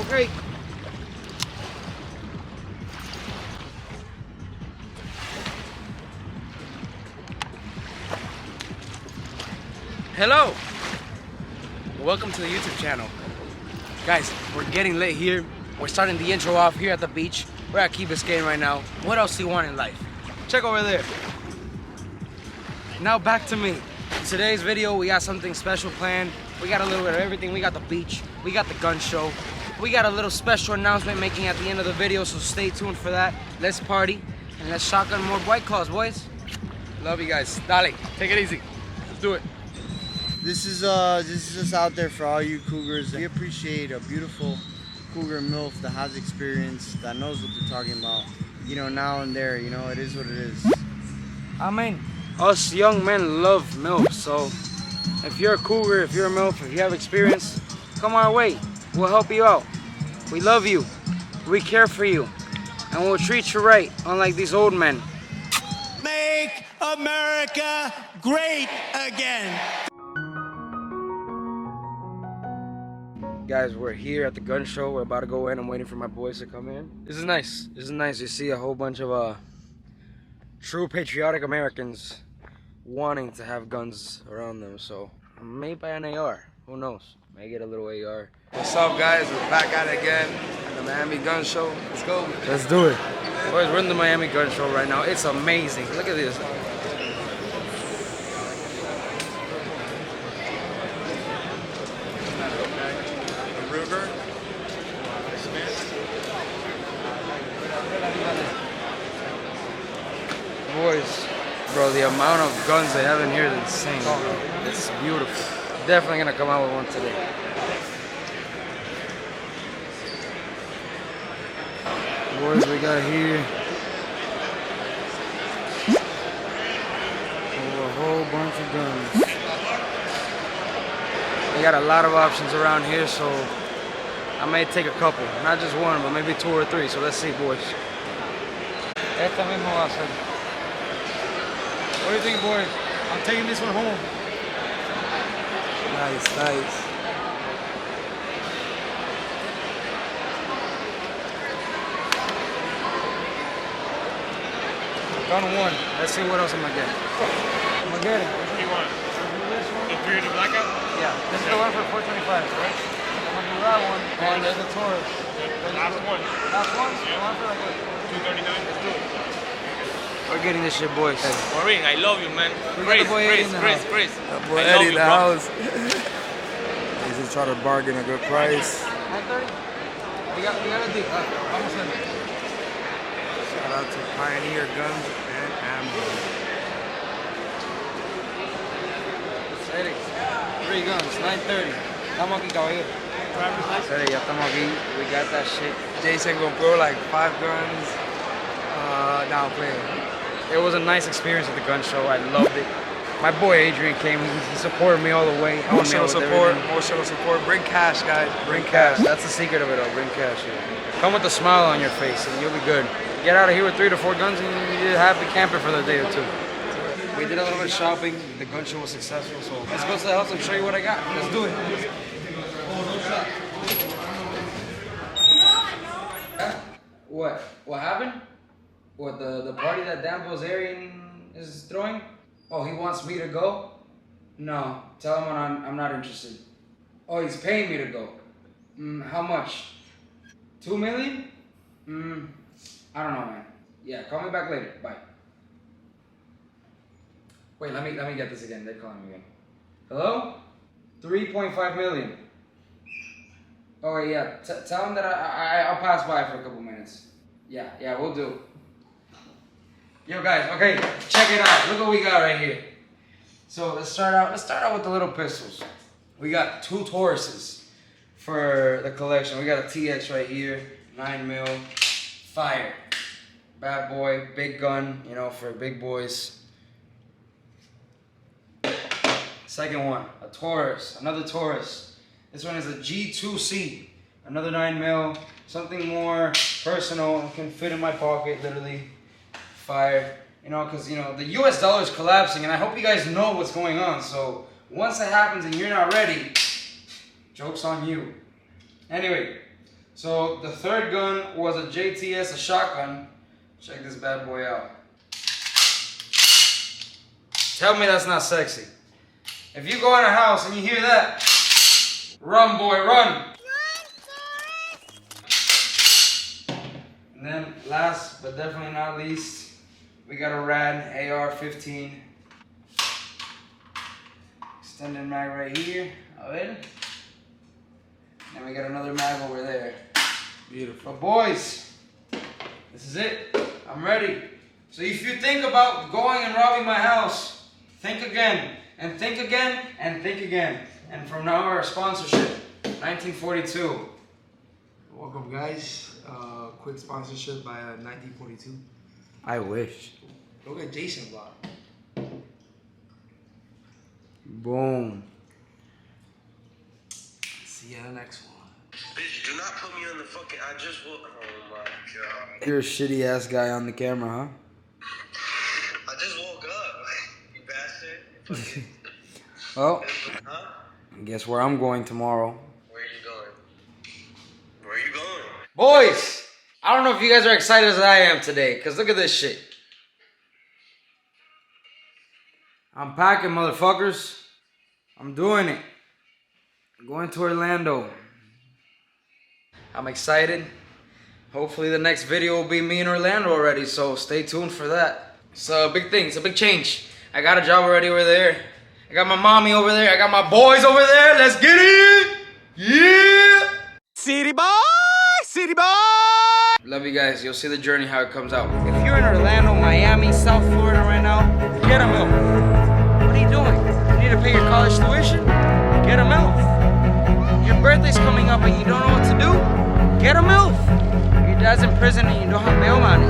Okay. Hello. Welcome to the YouTube channel. Guys, we're getting lit here. We're starting the intro off here at the beach. We're at Key Biscayne right now. What else do you want in life? Check over there. Now back to me. In today's video, we got something special planned. We got a little bit of everything. We got the beach. We got the gun show. We got a little special announcement making at the end of the video, so stay tuned for that. Let's party and let's shotgun more White Claws, boys. Love you guys. Dale, take it easy. Let's do it. This is just out there for all you cougars. We appreciate a beautiful cougar MILF that has experience, that knows what they're talking about. You know, now and there, you know, it is what it is. I mean, us young men love MILF, so if you're a cougar, if you're a MILF, if you have experience, come our way. We'll help you out. We love you. We care for you. And we'll treat you right, unlike these old men. Make America great again. Guys, we're here at the gun show. We're about to go in. I'm waiting for my boys to come in. This is nice. This is nice. You see a whole bunch of true patriotic Americans wanting to have guns around them. So I may buy an AR. Who knows? May get a little AR. What's up, guys? We're back at it again at the Miami Gun Show. Let's go. Let's do it. Boys, we're in the Miami Gun Show right now. It's amazing. Look at this. Ruger. Boys, bro, the amount of guns they have in here is insane, bro. It's beautiful. Definitely gonna come out with one today. Boys, we got here a whole bunch of guns. We got a lot of options around here, so I may take a couple. Not just one, but maybe two or three. So let's see, boys. Esta mismo va a ser. What do you think, boys? I'm taking this one home. Nice, nice. Gun one. Let's see what else I'm gonna get. I'm gonna get it. Which one do you want? The period of blackout? Yeah, this is the one for 425, right? I'm gonna do that one. And there's the Taurus. Last one. Last one? The one for like what? 239. Let's do it. We're getting this shit, boys. Maureen, I love you, man. We got the boy Eddie in the house. Chris. That boy I love Eddie in you, the bro. house. He's just trying to bargain a good price. 930? We got a deal. Vamos in. Shout out to Pioneer Guns and Ammo. Eddie, 3 guns, 930. Estamos aquí, caballero. Eddie, ya estamos aquí. We got that shit. Jason compró like 5 guns. Now I'm playing. It was a nice experience at the gun show. I loved it. My boy Adrian came. He supported me all the way. Helped More me show out with support. everything. More show support. Bring cash, guys. Bring cash. That's the secret of it all. Bring cash here. Come with a smile on your face and you'll be good. Get out of here with 3 to 4 guns and you did happy camping for the day or two. We did a little bit of shopping. The gun show was successful. So let's go to the house and show you what I got. Let's do it. What? What happened? What, the party that Dan Bilzerian is throwing? Oh, he wants me to go? No, tell him I'm not interested. Oh, he's paying me to go. How much? 2 million? I don't know, man. Yeah, call me back later. Bye. Wait, let me get this again. They're calling me again. Hello? 3.5 million. Oh, wait, yeah. Tell him that I'll pass by for a couple minutes. Yeah, we'll do. Yo, guys, okay, check it out. Look what we got right here. So let's start out with the little pistols. We got 2 Tauruses for the collection. We got a TX right here, 9mm, fire. Bad boy, big gun, you know, for big boys. Second one, a Taurus, another Taurus. This one is a G2C, another 9mm, something more personal, can fit in my pocket, literally. Fire, you know, because, you know, the US dollar is collapsing, and I hope you guys know what's going on. So once it happens and you're not ready, joke's on you. Anyway, So the third gun was a JTS, a shotgun. Check this bad boy out. Tell me that's not sexy. If you go in a house and you hear that, run boy, run. And then last but definitely not least, we got a rad AR-15. Extended mag right here. Then we got another mag over there. Beautiful. But boys, this is it. I'm ready. So if you think about going and robbing my house, think again, and think again, and think again. And from now our sponsorship, 1942. Welcome, guys. Quick sponsorship by 1942. I wish. Look at Jason block. Boom. See you in the next one. Bitch, do not put me on the fucking. I just will. Oh my god. You're a shitty ass guy on the camera, huh? I just woke up. You bastard. Well, Huh? guess where I'm going tomorrow. Where are you going? Where are you going? Boys, I don't know if you guys are excited as I am today, because look at this shit. I'm packing, motherfuckers. I'm doing it. I'm going to Orlando. I'm excited. Hopefully the next video will be me in Orlando already, so stay tuned for that. It's a big thing. It's a big change. I got a job already over there. I got my mommy over there. I got my boys over there. Let's get it! Yeah! City boy! City boy! Love you guys. You'll see the journey, how it comes out. If you're in Orlando, Miami, South Florida right now, get a MILF. What are you doing? You need to pay your college tuition? Get a MILF. Your birthday's coming up and you don't know what to do? Get a MILF. Your dad's in prison and you don't have bail money.